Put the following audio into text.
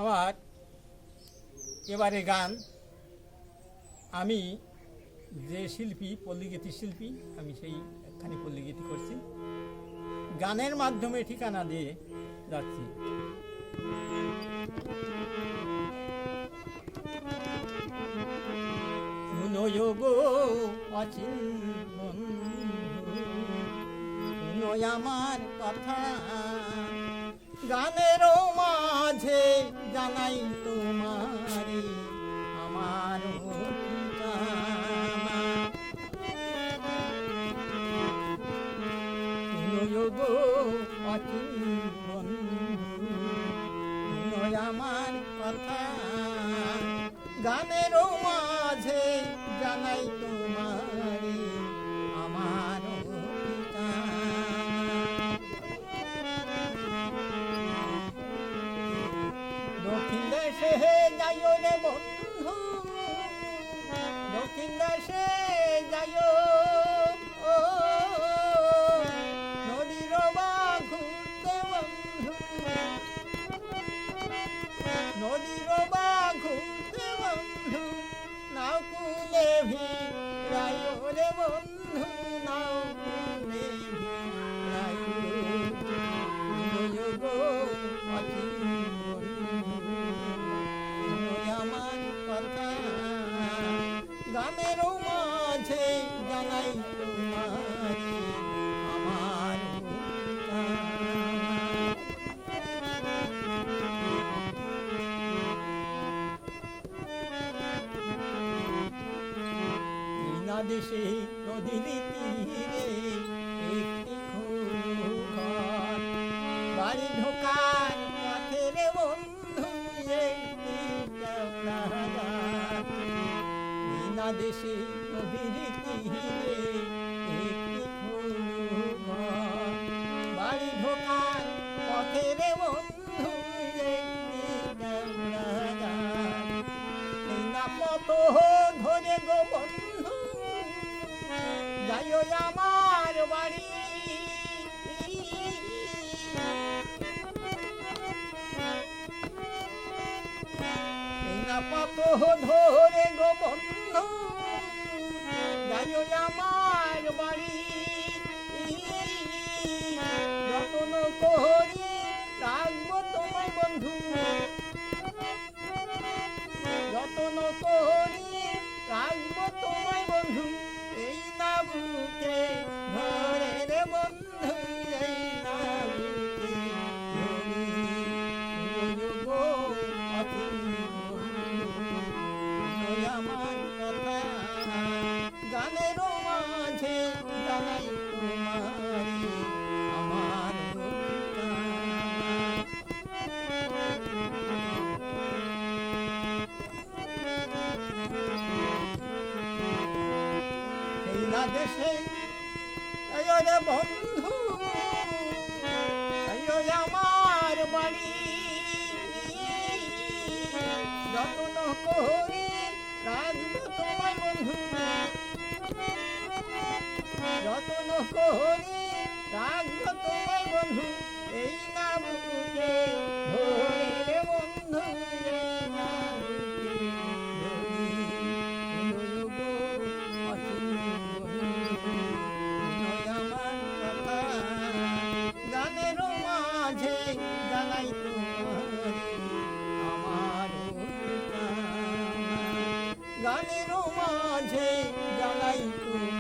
আমার এবারে গান, আমি যে শিল্পী, পল্লীগীতি শিল্পী, আমি সেইখানে পল্লীগীতি করছি, গানের মাধ্যমে ঠিকানা দিয়ে যাচ্ছি। শুনো গো অচিন বন্ধু, শুনো আমার কথা, গানের মাঝে জানাই তোমারে আমার ঠিকানা। শুনো গো অচিন বন্ধু, শুনো আমার কথা, গানের মাঝে জানাই তোমারে আমার দক্ষিণ দেশে যাইও রে বন্ধু, দক্ষিণ দেশে যাইও, নদীর ঘুরতে বন্ধু, নদীর ঘুরতে বন্ধু, নাও কুলে ভিড়াইও রে বন্ধু, নাও কুলে ভিড়াইও গো অচিন বন্ধু, আমার কথা, গানের মাঝে জানাই তোমারে আমার দেশে নদীর তীরে একটি ঘর, বাড়ি ঢোকার পথের বন্ধু একটি বিনা দেশে নদীর তীরে একটি ঘর, বাড়ি ঢোকার পথের বন্ধু একটি না পথ ধরে গো বন্ধু, যাইও আমার বাড়ি, পথ ধরে গো বন্ধু, যাইও আমার বাড়ি, যতন করি রাখবো তোমায় বন্ধু, যতন করি রাখবো তোমায় বন্ধু, এই না বুকে ধরে রে বন্ধু, এই না বুকে গো অচিন বন্ধু, আমার কথা, গানের মাঝে জানাই তোমারে আমার দেশে আয়ো রে বন্ধু, আয়ো আমার বাড়ি, যতন করি রাখবো তোমায় বন্ধু, যতন করি রাখবো তোমায় বন্ধু, এই না বুকে ধরে রে বন্ধু, এই না বুকে গানের মাঝে জানাই তোমারে আমার ঠিকানা, গানের মাঝে জানাই তোমারে।